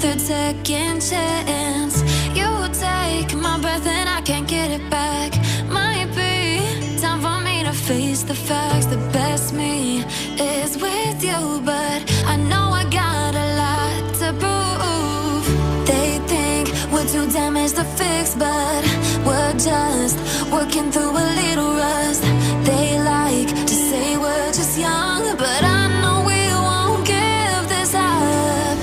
third, second chance. You take my breath and I can't get it back. Might be time for me to face the facts. The best me is with you, but I know I got a lot to prove. They think we're too damaged to fix, but we're just working through a little rust. They like to say we're just young, but I know we won't give this up.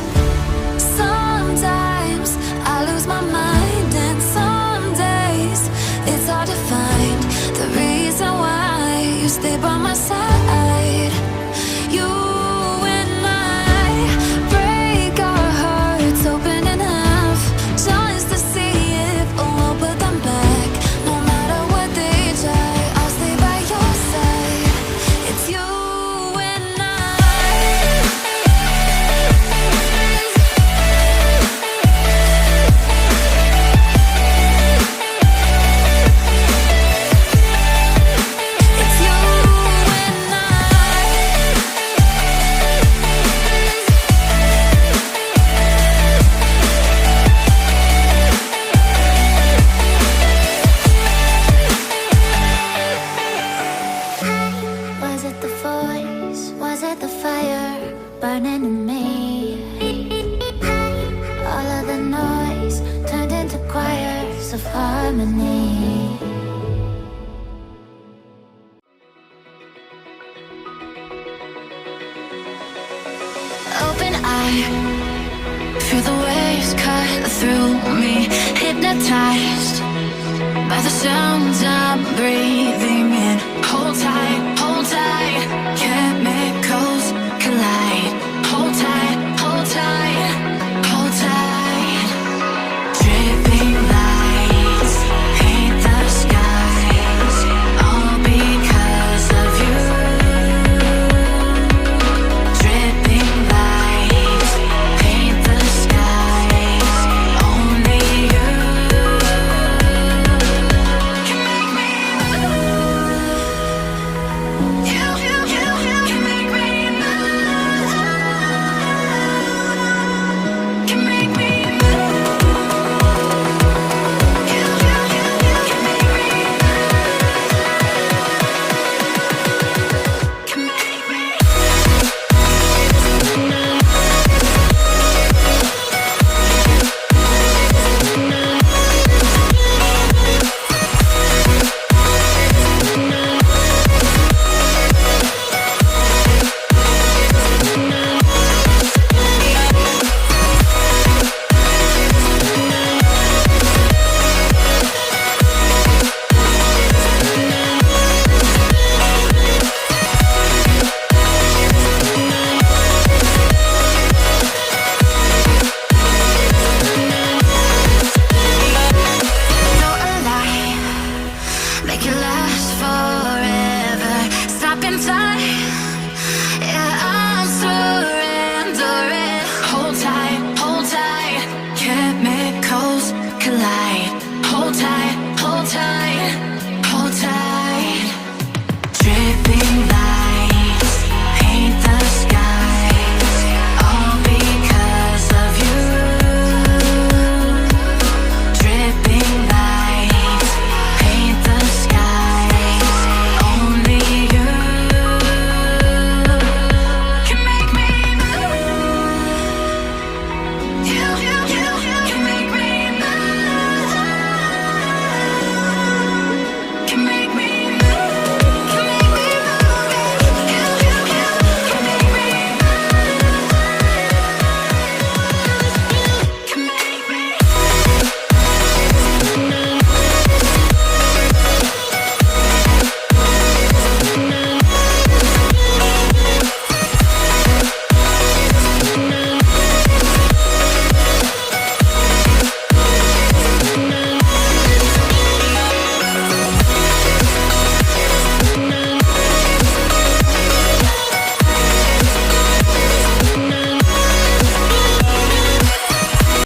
Sometimes I lose my mind, and some days it's hard to find the reason why you stay by my side. You and I break our hearts open in half, just to see if we'll put them back. No matter what they try, I'll stay by your side. It's you and I. It's you and Was it the voice? Was it the fire burning in me? All of the noise turned into choirs of harmony. Open eye, feel the waves cut through me. Hypnotized by the sounds I'm breathing in. Hold tight, chemicals collide. Hold tight, hold tight, hold tight. Dripping lights paint the skies, all because of you. Dripping lights paint the skies, only you can make me move. You can make me move. Can make me move. You can make me move. Can make me. You're alive, make it last forever. Stop in time.